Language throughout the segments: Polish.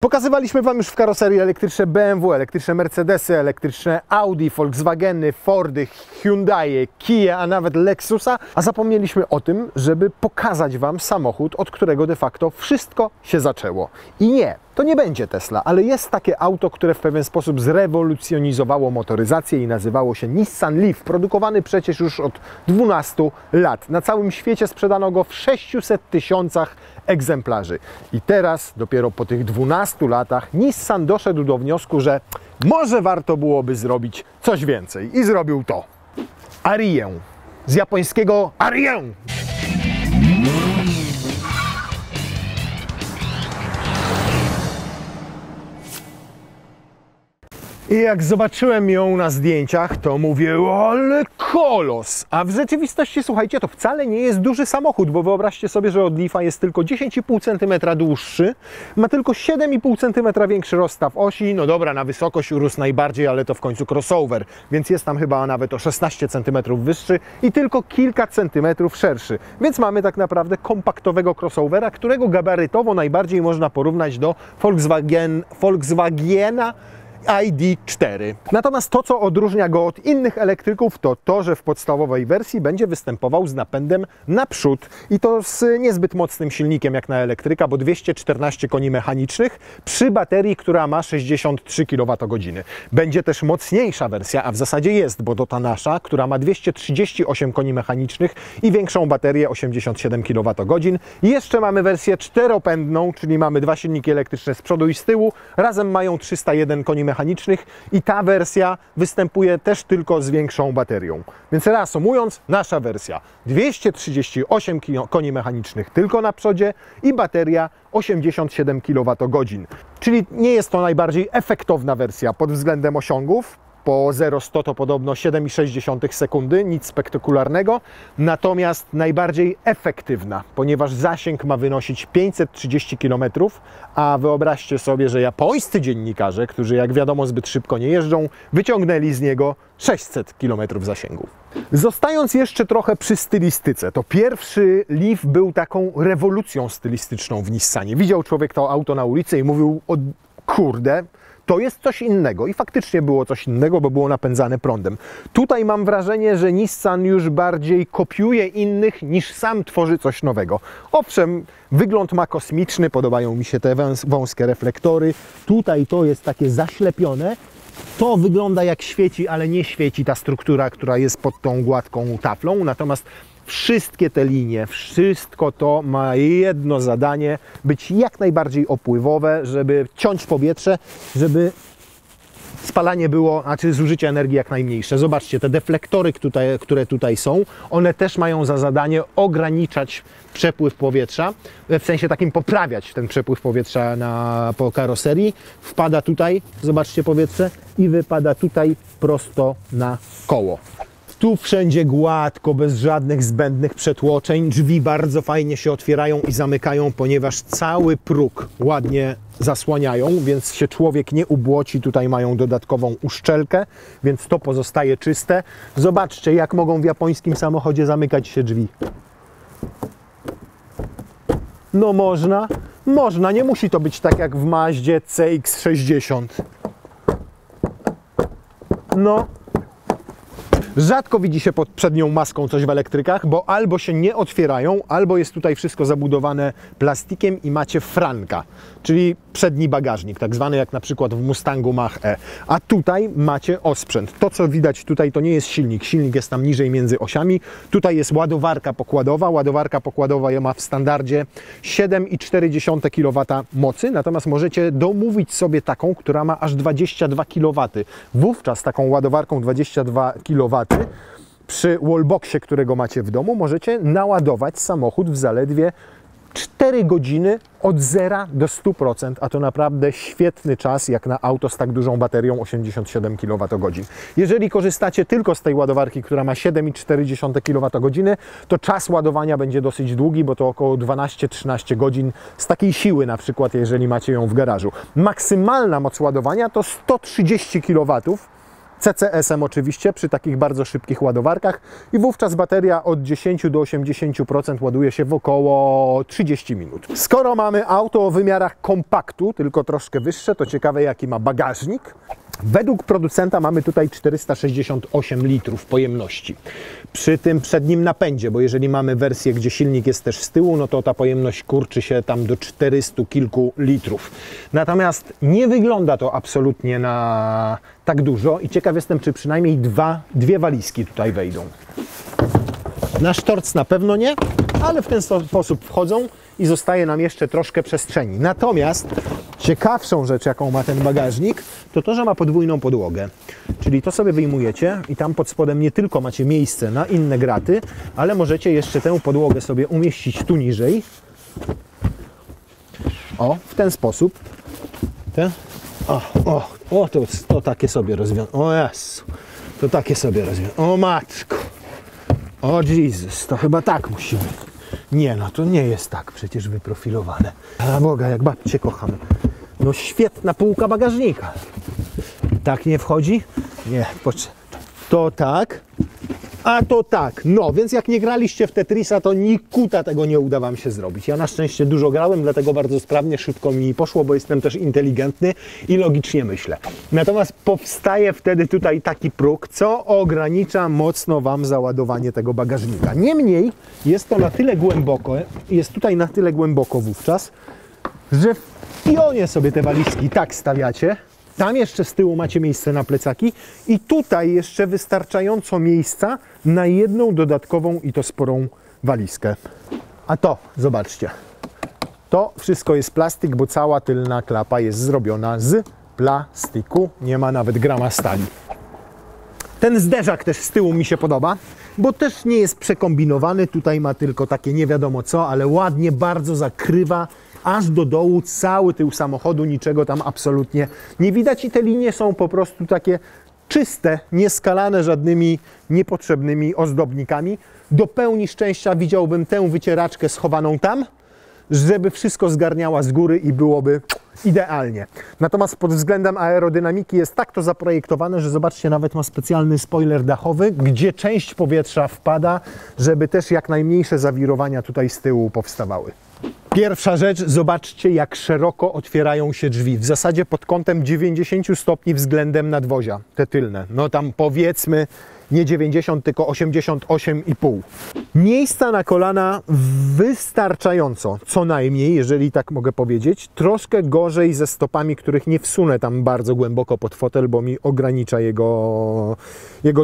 Pokazywaliśmy Wam już w karoserii elektryczne BMW, elektryczne Mercedesy, elektryczne Audi, Volkswageny, Fordy, Hyundai, Kia, a nawet Lexusa, a zapomnieliśmy o tym, żeby pokazać Wam samochód, od którego de facto wszystko się zaczęło. I nie, to nie będzie Tesla, ale jest takie auto, które w pewien sposób zrewolucjonizowało motoryzację i nazywało się Nissan Leaf, produkowany przecież już od 12 lat. Na całym świecie sprzedano go w 600 000 egzemplarzy. I teraz, dopiero po tych 12 latach, Nissan doszedł do wniosku, że może warto byłoby zrobić coś więcej. I zrobił to. Ariję. Z japońskiego Ariję. I jak zobaczyłem ją na zdjęciach, to mówię, ale kolos! A w rzeczywistości, słuchajcie, to wcale nie jest duży samochód, bo wyobraźcie sobie, że od Leafa jest tylko 10,5 cm dłuższy, ma tylko 7,5 cm większy rozstaw osi, no dobra, na wysokość urósł najbardziej, ale to w końcu crossover, więc jest tam chyba nawet o 16 cm wyższy i tylko kilka centymetrów szerszy. Więc mamy tak naprawdę kompaktowego crossovera, którego gabarytowo najbardziej można porównać do Volkswagena ID.4. Natomiast to, co odróżnia go od innych elektryków, to to, że w podstawowej wersji będzie występował z napędem naprzód i to z niezbyt mocnym silnikiem jak na elektryka, bo 214 koni mechanicznych przy baterii, która ma 63 kWh. Będzie też mocniejsza wersja, a w zasadzie jest, bo to ta nasza, która ma 238 koni mechanicznych i większą baterię 87 kWh. I jeszcze mamy wersję czteropędną, czyli mamy dwa silniki elektryczne z przodu i z tyłu, razem mają 301 koni mechanicznych i ta wersja występuje też tylko z większą baterią. Więc reasumując, nasza wersja 238 koni mechanicznych tylko na przodzie i bateria 87 kWh. Czyli nie jest to najbardziej efektowna wersja pod względem osiągów. Po 0-100 to podobno 7,6 sekundy, nic spektakularnego, natomiast najbardziej efektywna, ponieważ zasięg ma wynosić 530 km, a wyobraźcie sobie, że japońscy dziennikarze, którzy jak wiadomo zbyt szybko nie jeżdżą, wyciągnęli z niego 600 km zasięgu. Zostając jeszcze trochę przy stylistyce, to pierwszy Leaf był taką rewolucją stylistyczną w Nissanie. Widział człowiek to auto na ulicy i mówił, o kurde, to jest coś innego i faktycznie było coś innego, bo było napędzane prądem. Tutaj mam wrażenie, że Nissan już bardziej kopiuje innych niż sam tworzy coś nowego. Owszem, wygląd ma kosmiczny, podobają mi się te wąskie reflektory. Tutaj to jest takie zaślepione. To wygląda jak świeci, ale nie świeci ta struktura, która jest pod tą gładką taflą. Natomiast wszystkie te linie, wszystko to ma jedno zadanie, być jak najbardziej opływowe, żeby ciąć powietrze, żeby spalanie było, znaczy zużycie energii jak najmniejsze. Zobaczcie, te deflektory, które tutaj są, one też mają za zadanie ograniczać przepływ powietrza, w sensie takim poprawiać ten przepływ powietrza po karoserii. Wpada tutaj, zobaczcie powietrze, i wypada tutaj prosto na koło. Tu wszędzie gładko, bez żadnych zbędnych przetłoczeń. Drzwi bardzo fajnie się otwierają i zamykają, ponieważ cały próg ładnie zasłaniają, więc się człowiek nie ubłoci. Tutaj mają dodatkową uszczelkę, więc to pozostaje czyste. Zobaczcie, jak mogą w japońskim samochodzie zamykać się drzwi. No można, nie musi to być tak jak w Mazdzie CX-60. No. Rzadko widzi się pod przednią maską coś w elektrykach, bo albo się nie otwierają, albo jest tutaj wszystko zabudowane plastikiem i macie franka, czyli przedni bagażnik, tak zwany jak na przykład w Mustangu Mach-E. A tutaj macie osprzęt. To, co widać tutaj, to nie jest silnik. Silnik jest tam niżej między osiami. Tutaj jest ładowarka pokładowa. Ładowarka pokładowa ma w standardzie 7,4 kW mocy, natomiast możecie domówić sobie taką, która ma aż 22 kW. Wówczas taką ładowarką 22 kW przy wallboxie, którego macie w domu, możecie naładować samochód w zaledwie 4 godziny od 0 do 100%, a to naprawdę świetny czas jak na auto z tak dużą baterią 87 kWh. Jeżeli korzystacie tylko z tej ładowarki, która ma 7,4 kWh, to czas ładowania będzie dosyć długi, bo to około 12-13 godzin z takiej siły, na przykład jeżeli macie ją w garażu. Maksymalna moc ładowania to 130 kW, CCS-em oczywiście, przy takich bardzo szybkich ładowarkach i wówczas bateria od 10 do 80% ładuje się w około 30 minut. Skoro mamy auto o wymiarach kompaktu, tylko troszkę wyższe, to ciekawe jaki ma bagażnik. Według producenta mamy tutaj 468 litrów pojemności. Przy tym przednim napędzie, bo jeżeli mamy wersję, gdzie silnik jest też z tyłu, no to ta pojemność kurczy się tam do 400 kilku litrów. Natomiast nie wygląda to absolutnie na tak dużo i ciekaw jestem, czy przynajmniej dwie walizki tutaj wejdą. Na sztorc na pewno nie, ale w ten sposób wchodzą i zostaje nam jeszcze troszkę przestrzeni. Natomiast ciekawszą rzecz, jaką ma ten bagażnik, to to, że ma podwójną podłogę. Czyli to sobie wyjmujecie i tam pod spodem nie tylko macie miejsce na inne graty, ale możecie jeszcze tę podłogę sobie umieścić tu niżej. O, w ten sposób. To takie sobie rozwiązane. O Jezu, to takie sobie rozwiązane. O matko. O Jezus, to chyba tak musi być. Nie, no to nie jest tak przecież wyprofilowane. A Boga, jak babcie kocham. No świetna półka bagażnika. Tak nie wchodzi? Nie, to tak, a to tak. No, więc jak nie graliście w Tetrisa, to nikuta tego nie uda wam się zrobić. Ja na szczęście dużo grałem, dlatego bardzo sprawnie, szybko mi poszło, bo jestem też inteligentny i logicznie myślę. Natomiast powstaje wtedy tutaj taki próg, co ogranicza mocno wam załadowanie tego bagażnika. Niemniej jest to na tyle głęboko, jest tutaj na tyle głęboko wówczas, że w pionie sobie te walizki tak stawiacie. Tam jeszcze z tyłu macie miejsce na plecaki i tutaj jeszcze wystarczająco miejsca na jedną dodatkową i to sporą walizkę. A to, zobaczcie, to wszystko jest plastik, bo cała tylna klapa jest zrobiona z plastiku, nie ma nawet grama stali. Ten zderzak też z tyłu mi się podoba, bo też nie jest przekombinowany, tutaj ma tylko takie nie wiadomo co, ale ładnie bardzo zakrywa aż do dołu cały tył samochodu, niczego tam absolutnie nie widać i te linie są po prostu takie czyste, nieskalane żadnymi niepotrzebnymi ozdobnikami. Do pełni szczęścia widziałbym tę wycieraczkę schowaną tam, żeby wszystko zgarniała z góry i byłoby idealnie. Natomiast pod względem aerodynamiki jest tak to zaprojektowane, że zobaczcie, nawet ma specjalny spoiler dachowy, gdzie część powietrza wpada, żeby też jak najmniejsze zawirowania tutaj z tyłu powstawały. Pierwsza rzecz, zobaczcie jak szeroko otwierają się drzwi. W zasadzie pod kątem 90 stopni względem nadwozia, te tylne. No tam powiedzmy nie 90, tylko 88,5. Miejsca na kolana wystarczająco, co najmniej, jeżeli tak mogę powiedzieć. Troszkę gorzej ze stopami, których nie wsunę tam bardzo głęboko pod fotel, bo mi ogranicza jego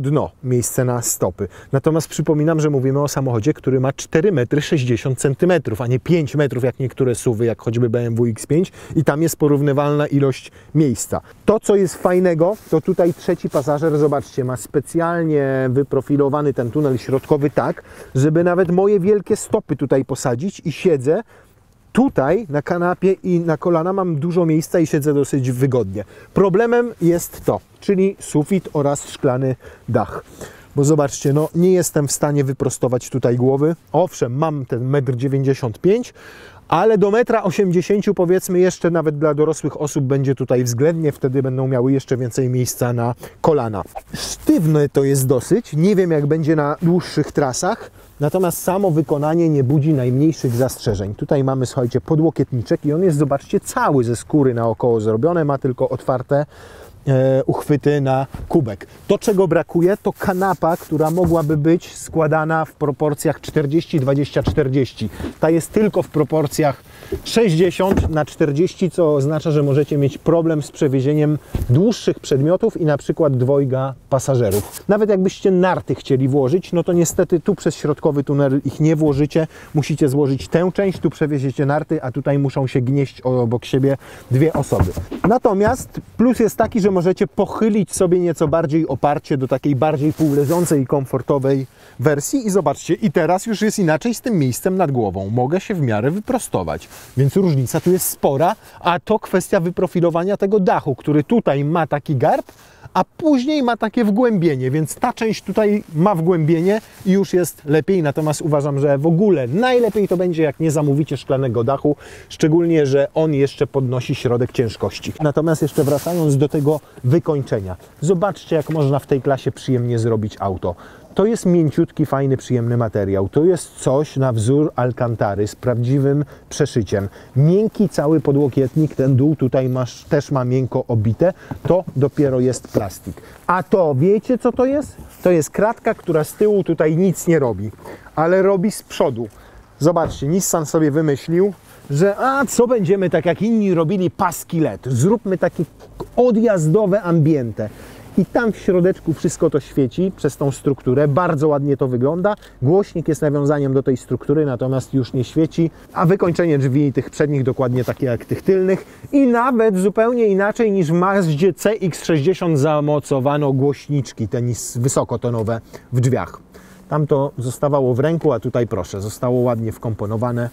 dno, miejsce na stopy. Natomiast przypominam, że mówimy o samochodzie, który ma 4,60 m, a nie 5 metrów jak niektóre SUV-y, jak choćby BMW X5 i tam jest porównywalna ilość miejsca. To, co jest fajnego, to tutaj trzeci pasażer, zobaczcie, ma specjalnie wyprofilowany ten tunel środkowy tak, żeby nawet moje wielkie stopy tutaj posadzić i siedzę tutaj na kanapie i na kolana mam dużo miejsca i siedzę dosyć wygodnie. Problemem jest to, czyli sufit oraz szklany dach. Bo zobaczcie, no nie jestem w stanie wyprostować tutaj głowy. Owszem, mam ten 1,95 m, ale do 1,80 m powiedzmy jeszcze nawet dla dorosłych osób będzie tutaj względnie, wtedy będą miały jeszcze więcej miejsca na kolana. Sztywne to jest dosyć, nie wiem jak będzie na dłuższych trasach, natomiast samo wykonanie nie budzi najmniejszych zastrzeżeń. Tutaj mamy, słuchajcie, podłokietniczek i on jest, zobaczcie, cały ze skóry naokoło zrobione, ma tylko otwarte uchwyty na kubek. To, czego brakuje, to kanapa, która mogłaby być składana w proporcjach 40-20-40. Ta jest tylko w proporcjach 60/40, co oznacza, że możecie mieć problem z przewiezieniem dłuższych przedmiotów i na przykład dwojga pasażerów. Nawet jakbyście narty chcieli włożyć, no to niestety tu przez środkowy tunel ich nie włożycie. Musicie złożyć tę część, tu przewieziecie narty, a tutaj muszą się gnieść obok siebie dwie osoby. Natomiast plus jest taki, że możecie pochylić sobie nieco bardziej oparcie do takiej bardziej półleżącej i komfortowej wersji i zobaczcie, i teraz już jest inaczej z tym miejscem nad głową. Mogę się w miarę wyprostować, więc różnica tu jest spora, a to kwestia wyprofilowania tego dachu, który tutaj ma taki garb, a później ma takie wgłębienie, więc ta część tutaj ma wgłębienie i już jest lepiej, natomiast uważam, że w ogóle najlepiej to będzie, jak nie zamówicie szklanego dachu, szczególnie, że on jeszcze podnosi środek ciężkości. Natomiast jeszcze wracając do tego wykończenia. Zobaczcie, jak można w tej klasie przyjemnie zrobić auto. To jest mięciutki, fajny, przyjemny materiał. To jest coś na wzór Alcantary z prawdziwym przeszyciem. Miękki cały podłokietnik, ten dół tutaj też ma miękko obite. To dopiero jest plastik. A to, wiecie co to jest? To jest kratka, która z tyłu tutaj nic nie robi, ale robi z przodu. Zobaczcie, Nissan sobie wymyślił, że co będziemy tak jak inni robili paski LED. Zróbmy takie odjazdowe ambiente. I tam w środeczku wszystko to świeci przez tą strukturę. Bardzo ładnie to wygląda. Głośnik jest nawiązaniem do tej struktury, natomiast już nie świeci. A wykończenie drzwi tych przednich dokładnie takie jak tych tylnych. I nawet zupełnie inaczej niż w Mazdzie CX-60 zamocowano głośniczki te wysokotonowe w drzwiach. Tam to zostawało w ręku, a tutaj proszę, zostało ładnie wkomponowane.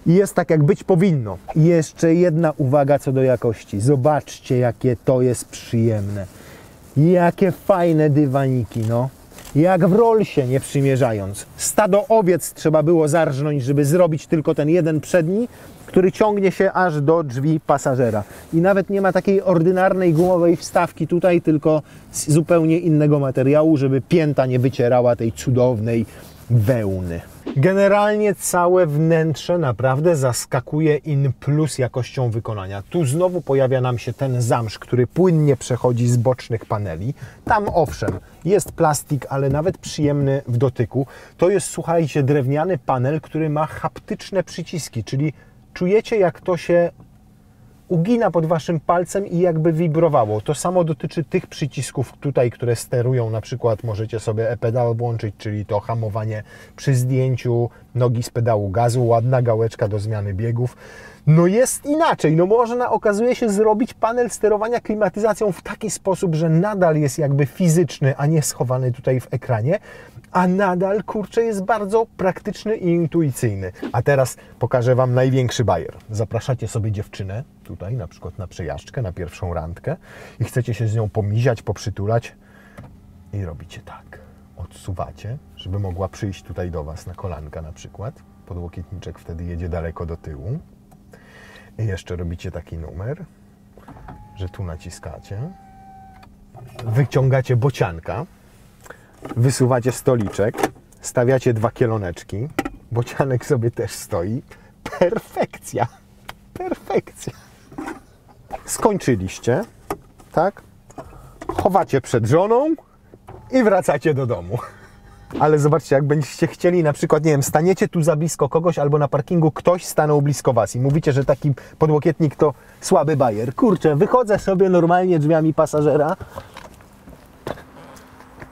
I jest tak, jak być powinno. I jeszcze jedna uwaga co do jakości. Zobaczcie, jakie to jest przyjemne. Jakie fajne dywaniki, no. Jak w Rollsie, nie przymierzając. Stado owiec trzeba było zarżnąć, żeby zrobić tylko ten jeden przedni, który ciągnie się aż do drzwi pasażera. I nawet nie ma takiej ordynarnej gumowej wstawki tutaj, tylko z zupełnie innego materiału, żeby pięta nie wycierała tej cudownej wełny. Generalnie całe wnętrze naprawdę zaskakuje in plus jakością wykonania. Tu znowu pojawia nam się ten zamsz, który płynnie przechodzi z bocznych paneli. Tam owszem, jest plastik, ale nawet przyjemny w dotyku. To jest, słuchajcie, drewniany panel, który ma haptyczne przyciski, czyli czujecie, jak to się ugina pod waszym palcem i jakby wibrowało. To samo dotyczy tych przycisków tutaj, które sterują, na przykład możecie sobie e-pedal włączyć, czyli to hamowanie przy zdjęciu nogi z pedału gazu, ładna gałeczka do zmiany biegów. No jest inaczej, no można, okazuje się, zrobić panel sterowania klimatyzacją w taki sposób, że nadal jest jakby fizyczny, a nie schowany tutaj w ekranie, a nadal, kurczę, jest bardzo praktyczny i intuicyjny. A teraz pokażę wam największy bajer. Zapraszacie sobie dziewczynę tutaj, na przykład na przejażdżkę, na pierwszą randkę i chcecie się z nią pomiziać, poprzytulać i robicie tak. Odsuwacie, żeby mogła przyjść tutaj do was na kolanka na przykład. Podłokietniczek wtedy jedzie daleko do tyłu. I jeszcze robicie taki numer, że tu naciskacie, wyciągacie bocianka, wysuwacie stoliczek, stawiacie dwa kieloneczki, bocianek sobie też stoi. Perfekcja! Perfekcja! Skończyliście, tak? Chowacie przed żoną i wracacie do domu. Ale zobaczcie, jak będziecie chcieli, na przykład, nie wiem, staniecie tu za blisko kogoś albo na parkingu ktoś stanął blisko was i mówicie, że taki podłokietnik to słaby bajer. Kurczę, wychodzę sobie normalnie drzwiami pasażera.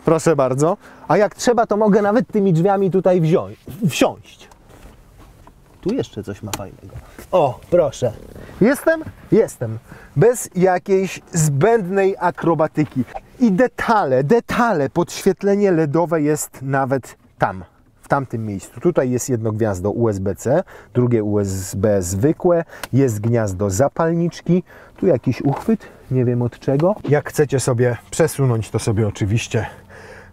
Proszę bardzo. A jak trzeba, to mogę nawet tymi drzwiami tutaj wsiąść. Tu jeszcze coś ma fajnego. O, proszę. Jestem? Jestem. Bez jakiejś zbędnej akrobatyki. I detale, podświetlenie LEDowe jest nawet tam, w tamtym miejscu. Tutaj jest jedno gniazdo USB-C, drugie USB zwykłe, jest gniazdo zapalniczki, tu jakiś uchwyt, nie wiem od czego. Jak chcecie sobie przesunąć, to sobie oczywiście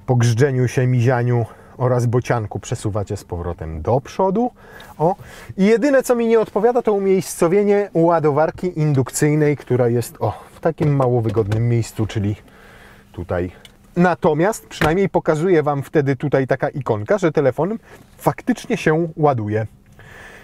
po grzdżeniu się, mizianiu oraz bocianku przesuwacie z powrotem do przodu. O. I jedyne, co mi nie odpowiada, to umiejscowienie ładowarki indukcyjnej, która jest w takim mało wygodnym miejscu, czyli tutaj. Natomiast przynajmniej pokazuje wam wtedy tutaj taka ikonka, że telefon faktycznie się ładuje.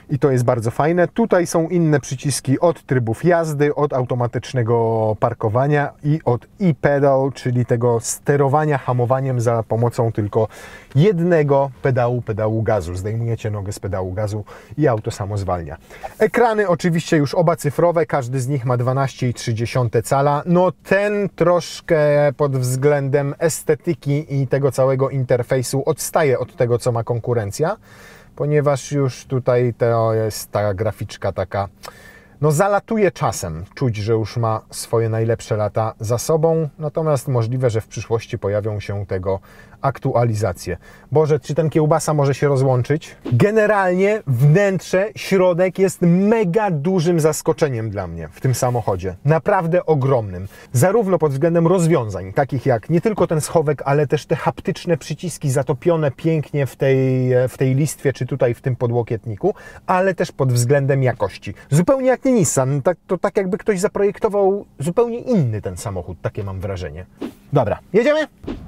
I to jest bardzo fajne. Tutaj są inne przyciski od trybów jazdy, od automatycznego parkowania i od e-pedal, czyli tego sterowania hamowaniem za pomocą tylko jednego pedału gazu. Zdejmujecie nogę z pedału gazu i auto samo zwalnia. Ekrany oczywiście już oba cyfrowe, każdy z nich ma 12,3 cala. No ten troszkę pod względem estetyki i tego całego interfejsu odstaje od tego, co ma konkurencja, ponieważ już tutaj to jest ta graficzka taka, no zalatuje czasem. Czuć, że już ma swoje najlepsze lata za sobą, natomiast możliwe, że w przyszłości pojawią się tego aktualizacje. Boże, czy ten kiełbasa może się rozłączyć? Generalnie wnętrze, środek jest mega dużym zaskoczeniem dla mnie w tym samochodzie. Naprawdę ogromnym. Zarówno pod względem rozwiązań, takich jak nie tylko ten schowek, ale też te haptyczne przyciski zatopione pięknie w tej listwie, czy tutaj w tym podłokietniku, ale też pod względem jakości. Zupełnie jak nie Nissan. To tak jakby ktoś zaprojektował zupełnie inny ten samochód, takie mam wrażenie. Dobra, jedziemy?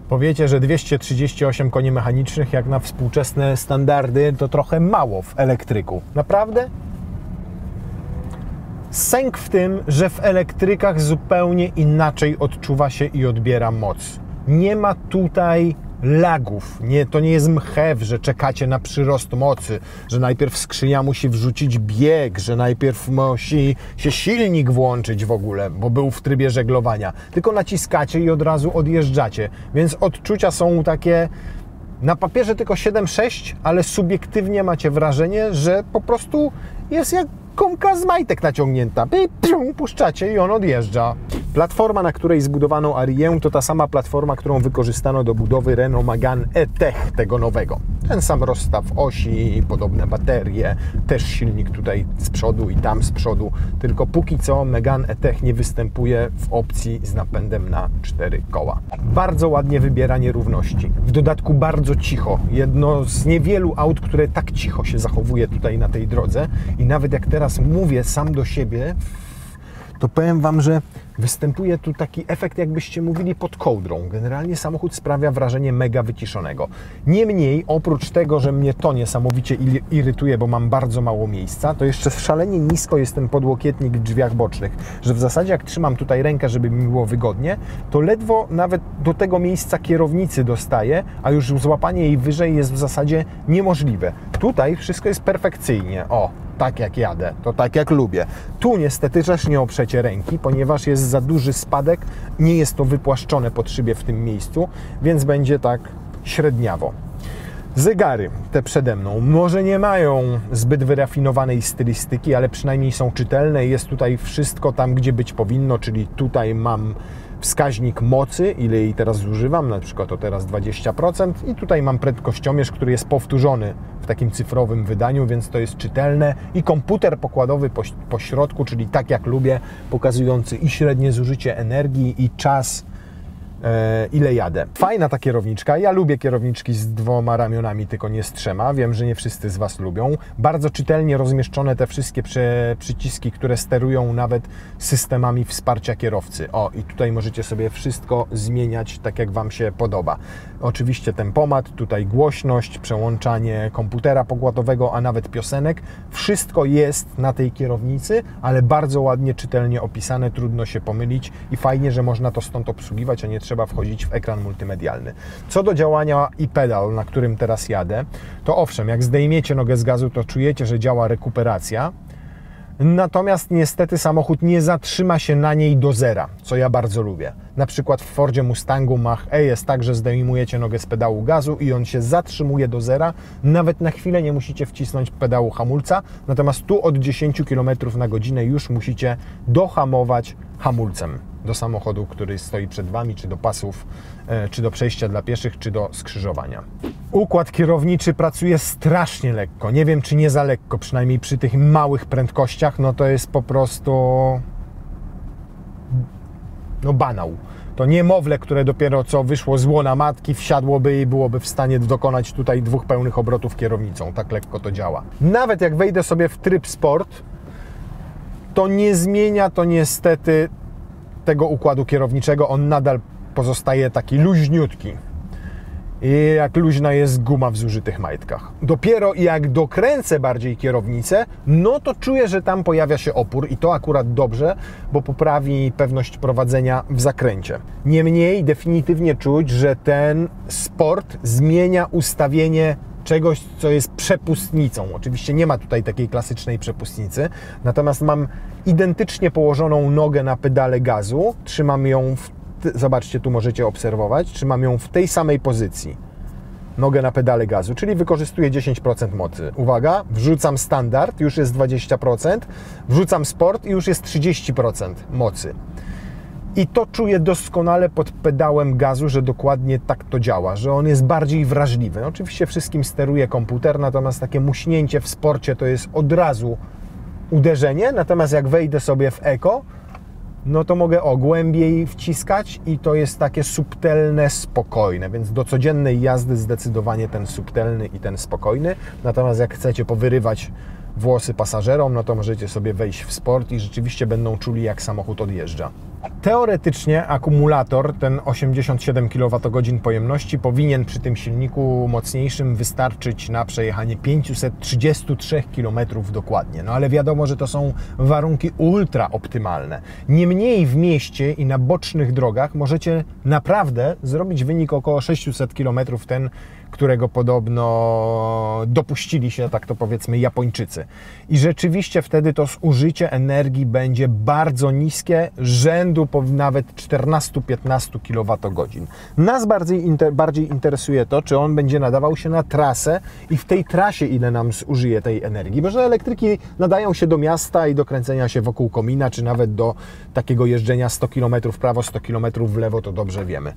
Powiecie, że 238 koni mechanicznych jak na współczesne standardy to trochę mało w elektryku. Naprawdę? Sęk w tym, że w elektrykach zupełnie inaczej odczuwa się i odbiera moc. Nie ma tutaj lagów. To nie jest mchew, że czekacie na przyrost mocy, że najpierw skrzynia musi wrzucić bieg, że najpierw musi się silnik włączyć w ogóle, bo był w trybie żeglowania. Tylko naciskacie i od razu odjeżdżacie. Więc odczucia są takie na papierze tylko 7,6, ale subiektywnie macie wrażenie, że po prostu jest jak gumka z majtek naciągnięta. Puszczacie i on odjeżdża. Platforma, na której zbudowano Arię, to ta sama platforma, którą wykorzystano do budowy Renault Megane E-Tech, tego nowego. Ten sam rozstaw osi, podobne baterie, też silnik tutaj z przodu i tam z przodu, tylko póki co Megane E-Tech nie występuje w opcji z napędem na 4 koła. Bardzo ładnie wybiera nierówności. W dodatku bardzo cicho. Jedno z niewielu aut, które tak cicho się zachowuje tutaj na tej drodze i nawet jak teraz mówię sam do siebie, to powiem Wam, że występuje tu taki efekt, jakbyście mówili pod kołdrą. Generalnie samochód sprawia wrażenie mega wyciszonego. Niemniej, oprócz tego, że mnie to niesamowicie irytuje, bo mam bardzo mało miejsca, to jeszcze szalenie nisko jest ten podłokietnik w drzwiach bocznych, że w zasadzie jak trzymam tutaj rękę, żeby mi było wygodnie, to ledwo nawet do tego miejsca kierownicy dostaję, a już złapanie jej wyżej jest w zasadzie niemożliwe. Tutaj wszystko jest perfekcyjnie. O, tak jak jadę, to tak jak lubię. Tu niestety też nie oprzecie ręki, ponieważ jest za duży spadek, nie jest to wypłaszczone pod szybie w tym miejscu, więc będzie tak średniawo. Zegary te przede mną może nie mają zbyt wyrafinowanej stylistyki, ale przynajmniej są czytelne. Jest tutaj wszystko tam, gdzie być powinno, czyli tutaj mam wskaźnik mocy, ile jej teraz zużywam, na przykład to teraz 20% i tutaj mam prędkościomierz, który jest powtórzony w takim cyfrowym wydaniu, więc to jest czytelne i komputer pokładowy po środku, czyli tak jak lubię, pokazujący i średnie zużycie energii i czas, ile jadę. Fajna ta kierowniczka. Ja lubię kierowniczki z 2 ramionami, tylko nie z 3. Wiem, że nie wszyscy z Was lubią. Bardzo czytelnie rozmieszczone te wszystkie przyciski, które sterują nawet systemami wsparcia kierowcy. O, i tutaj możecie sobie wszystko zmieniać tak, jak Wam się podoba. Oczywiście tempomat, tutaj głośność, przełączanie komputera pokładowego, a nawet piosenek. Wszystko jest na tej kierownicy, ale bardzo ładnie, czytelnie opisane, trudno się pomylić i fajnie, że można to stąd obsługiwać, a nie trzeba wchodzić w ekran multimedialny. Co do działania e-pedal, na którym teraz jadę, to owszem, jak zdejmiecie nogę z gazu, to czujecie, że działa rekuperacja, natomiast niestety samochód nie zatrzyma się na niej do zera, co ja bardzo lubię. Na przykład w Fordzie Mustangu Mach-E jest tak, że zdejmujecie nogę z pedału gazu i on się zatrzymuje do zera. Nawet na chwilę nie musicie wcisnąć pedału hamulca, natomiast tu od 10 km na godzinę już musicie dohamować hamulcem do samochodu, który stoi przed Wami, czy do pasów, czy do przejścia dla pieszych, czy do skrzyżowania. Układ kierowniczy pracuje strasznie lekko. Nie wiem, czy nie za lekko, przynajmniej przy tych małych prędkościach, no to jest po prostu banał. To niemowlę, które dopiero co wyszło z łona matki, wsiadłoby i byłoby w stanie dokonać tutaj 2 pełnych obrotów kierownicą. Tak lekko to działa. Nawet jak wejdę sobie w tryb sport, to nie zmienia to niestety tego układu kierowniczego. On nadal pozostaje taki luźniutki. I jak luźna jest guma w zużytych majtkach. Dopiero jak dokręcę bardziej kierownicę, no to czuję, że tam pojawia się opór i to akurat dobrze, bo poprawi pewność prowadzenia w zakręcie. Niemniej definitywnie czuć, że ten sport zmienia ustawienie czegoś, co jest przepustnicą. Oczywiście nie ma tutaj takiej klasycznej przepustnicy, natomiast mam identycznie położoną nogę na pedale gazu, trzymam ją zobaczcie, tu możecie obserwować, trzymam ją w tej samej pozycji. Nogę na pedale gazu, czyli wykorzystuję 10% mocy. Uwaga, wrzucam standard, już jest 20%, wrzucam sport i już jest 30% mocy. I to czuję doskonale pod pedałem gazu, że dokładnie tak to działa, że on jest bardziej wrażliwy. Oczywiście wszystkim steruje komputer, natomiast takie muśnięcie w sporcie to jest od razu uderzenie, natomiast jak wejdę sobie w eko, no to mogę głębiej wciskać i to jest takie subtelne, spokojne, więc do codziennej jazdy zdecydowanie ten subtelny i ten spokojny. Natomiast jak chcecie powyrywać włosy pasażerom, no to możecie sobie wejść w sport i rzeczywiście będą czuli, jak samochód odjeżdża. Teoretycznie akumulator, ten 87 kWh pojemności, powinien przy tym silniku mocniejszym wystarczyć na przejechanie 533 km dokładnie. No ale wiadomo, że to są warunki ultra optymalne. Niemniej w mieście i na bocznych drogach możecie naprawdę zrobić wynik około 600 km, ten, którego podobno dopuścili się, tak to powiedzmy, Japończycy. I rzeczywiście wtedy to zużycie energii będzie bardzo niskie, rzędu nawet 14-15 kWh. Nas bardziej interesuje to, czy on będzie nadawał się na trasę i w tej trasie ile nam zużyje tej energii, bo że elektryki nadają się do miasta i do kręcenia się wokół komina, czy nawet do takiego jeżdżenia 100 km w prawo, 100 km w lewo, to dobrze wiemy.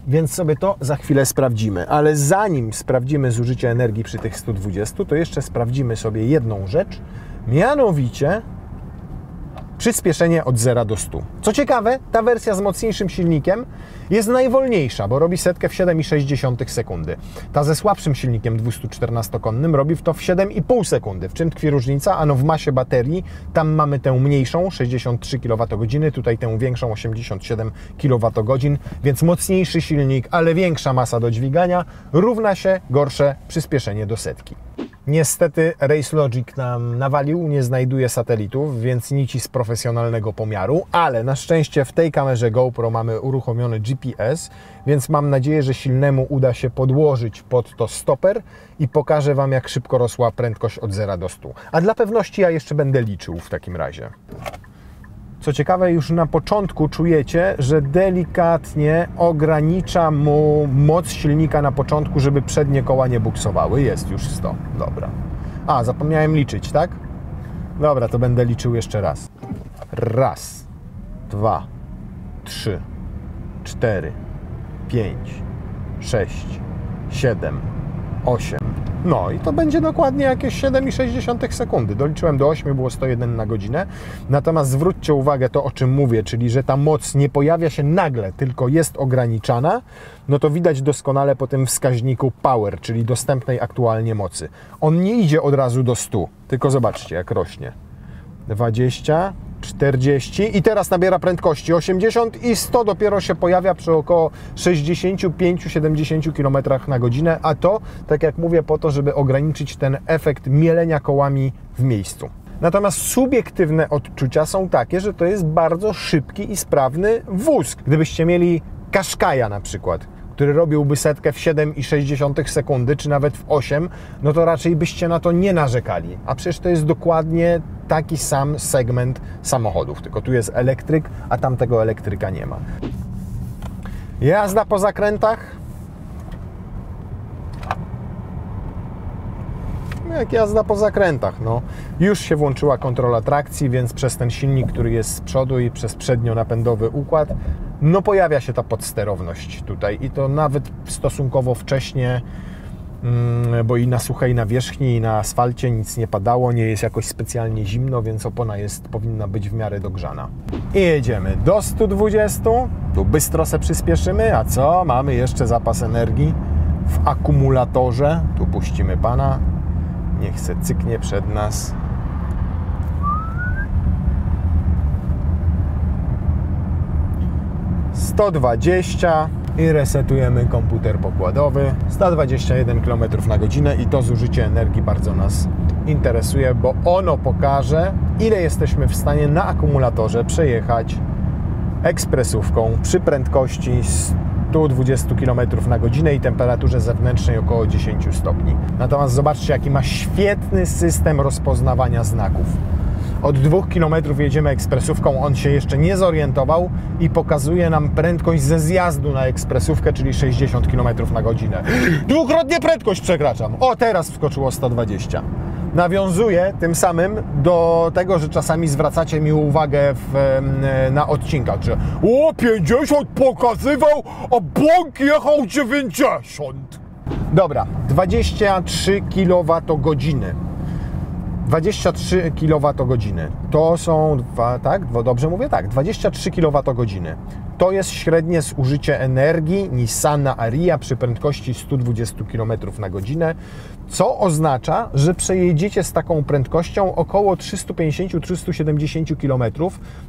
Więc sobie to za chwilę sprawdzimy. Ale zanim sprawdzimy zużycie energii przy tych 120, to jeszcze sprawdzimy sobie jedną rzecz, mianowicie przyspieszenie od 0 do 100. Co ciekawe, ta wersja z mocniejszym silnikiem jest najwolniejsza, bo robi setkę w 7,6 sekundy. Ta ze słabszym silnikiem 214-konnym robi to w 7,5 sekundy. W czym tkwi różnica? Ano w masie baterii. Tam mamy tę mniejszą, 63 kWh, tutaj tę większą, 87 kWh, więc mocniejszy silnik, ale większa masa do dźwigania, równa się gorsze przyspieszenie do setki. Niestety Race Logic nam nawalił, nie znajduje satelitów, więc nici z profesjonalnego pomiaru, ale na szczęście w tej kamerze GoPro mamy uruchomiony GPS, więc mam nadzieję, że silnemu uda się podłożyć pod to stoper i pokażę Wam, jak szybko rosła prędkość od 0 do 100. A dla pewności ja jeszcze będę liczył w takim razie. Co ciekawe, już na początku czujecie, że delikatnie ogranicza mu moc silnika na początku, żeby przednie koła nie buksowały. Jest już 100. Dobra. A, zapomniałem liczyć, tak? Dobra, to będę liczył jeszcze raz. Raz, 2, 3, 4, 5, 6, 7, 8. No i to będzie dokładnie jakieś 7,6 sekundy. Doliczyłem do 8, było 101 na godzinę. Natomiast zwróćcie uwagę to, o czym mówię, czyli że ta moc nie pojawia się nagle, tylko jest ograniczana, no to widać doskonale po tym wskaźniku power, czyli dostępnej aktualnie mocy. On nie idzie od razu do 100, tylko zobaczcie, jak rośnie. 20, 40 i teraz nabiera prędkości 80 i 100 dopiero się pojawia przy około 65-70 km na godzinę, a to, tak jak mówię, po to, żeby ograniczyć ten efekt mielenia kołami w miejscu. Natomiast subiektywne odczucia są takie, że to jest bardzo szybki i sprawny wóz. Gdybyście mieli Qashqai'a na przykład, który robiłby setkę w 7,6 sekundy, czy nawet w 8, no to raczej byście na to nie narzekali. A przecież to jest dokładnie taki sam segment samochodów, tylko tu jest elektryk, a tamtego elektryka nie ma. Jazda po zakrętach. Jak jazda po zakrętach, no. Już się włączyła kontrola trakcji, więc przez ten silnik, który jest z przodu i przez przednionapędowy układ, no pojawia się ta podsterowność tutaj i to nawet stosunkowo wcześnie, bo i na suchej nawierzchni, i na asfalcie nic nie padało, nie jest jakoś specjalnie zimno, więc opona powinna być w miarę dogrzana. I jedziemy do 120, tu bystro se przyspieszymy, a co? Mamy jeszcze zapas energii w akumulatorze, tu puścimy pana, niech se cyknie przed nas. ...120 i resetujemy komputer pokładowy. 121 km na godzinę i to zużycie energii bardzo nas interesuje, bo ono pokaże, ile jesteśmy w stanie na akumulatorze przejechać ekspresówką przy prędkości 120 km na godzinę i temperaturze zewnętrznej około 10 stopni. Natomiast zobaczcie, jaki ma świetny system rozpoznawania znaków. Od 2 km jedziemy ekspresówką, on się jeszcze nie zorientował i pokazuje nam prędkość ze zjazdu na ekspresówkę, czyli 60 km na godzinę. Dwukrotnie prędkość przekraczam. O, teraz wskoczyło 120. Nawiązuję tym samym do tego, że czasami zwracacie mi uwagę na odcinkach, że o, 50 pokazywał, a bąk jechał 90. Dobra, 23 kWh. 23 kWh to są, tak? Dobrze mówię? Tak, 23 kWh. To jest średnie zużycie energii Nissana Ariya przy prędkości 120 km na godzinę, co oznacza, że przejedziecie z taką prędkością około 350-370 km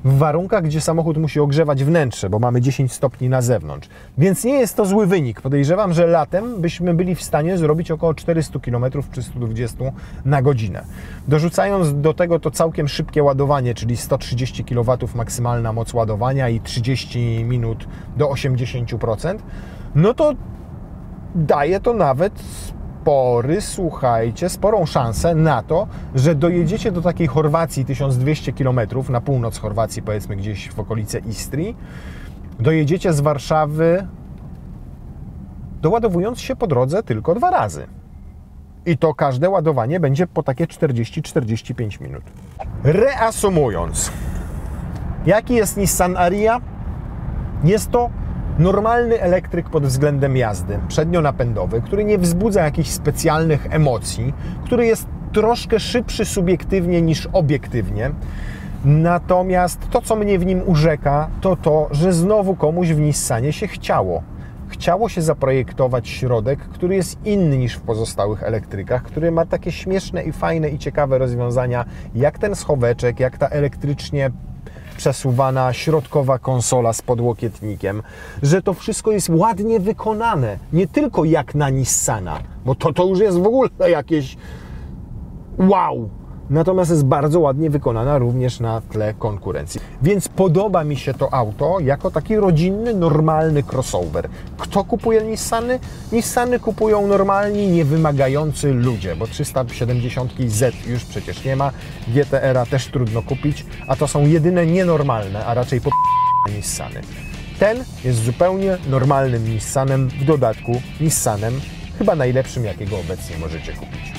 w warunkach, gdzie samochód musi ogrzewać wnętrze, bo mamy 10 stopni na zewnątrz. Więc nie jest to zły wynik. Podejrzewam, że latem byśmy byli w stanie zrobić około 400 km przy 120 na godzinę. Dorzucając do tego to całkiem szybkie ładowanie, czyli 130 kW maksymalna moc ładowania i 30 minut do 80%, no to daje to nawet sporą szansę na to, że dojedziecie do takiej Chorwacji 1200 km, na północ Chorwacji, powiedzmy gdzieś w okolice Istrii, dojedziecie z Warszawy, doładowując się po drodze tylko 2 razy. I to każde ładowanie będzie po takie 40-45 minut. Reasumując, jaki jest Nissan Ariya? Jest to normalny elektryk pod względem jazdy, przednionapędowy, który nie wzbudza jakichś specjalnych emocji, który jest troszkę szybszy subiektywnie niż obiektywnie. Natomiast to, co mnie w nim urzeka, to to, że znowu komuś w Nissanie się chciało. Chciało się zaprojektować środek, który jest inny niż w pozostałych elektrykach, który ma takie śmieszne i fajne i ciekawe rozwiązania, jak ten schoweczek, jak ta elektrycznie przesuwana środkowa konsola z podłokietnikiem, że to wszystko jest ładnie wykonane, nie tylko jak na Nissana, bo to już jest w ogóle jakieś wow! Natomiast jest bardzo ładnie wykonana również na tle konkurencji. Więc podoba mi się to auto jako taki rodzinny, normalny crossover. Kto kupuje Nissany? Nissany kupują normalni, niewymagający ludzie, bo 370Z już przecież nie ma, GTR-a też trudno kupić, a to są jedyne nienormalne, a raczej Nissany. Ten jest zupełnie normalnym Nissanem, w dodatku Nissanem chyba najlepszym, jakiego obecnie możecie kupić.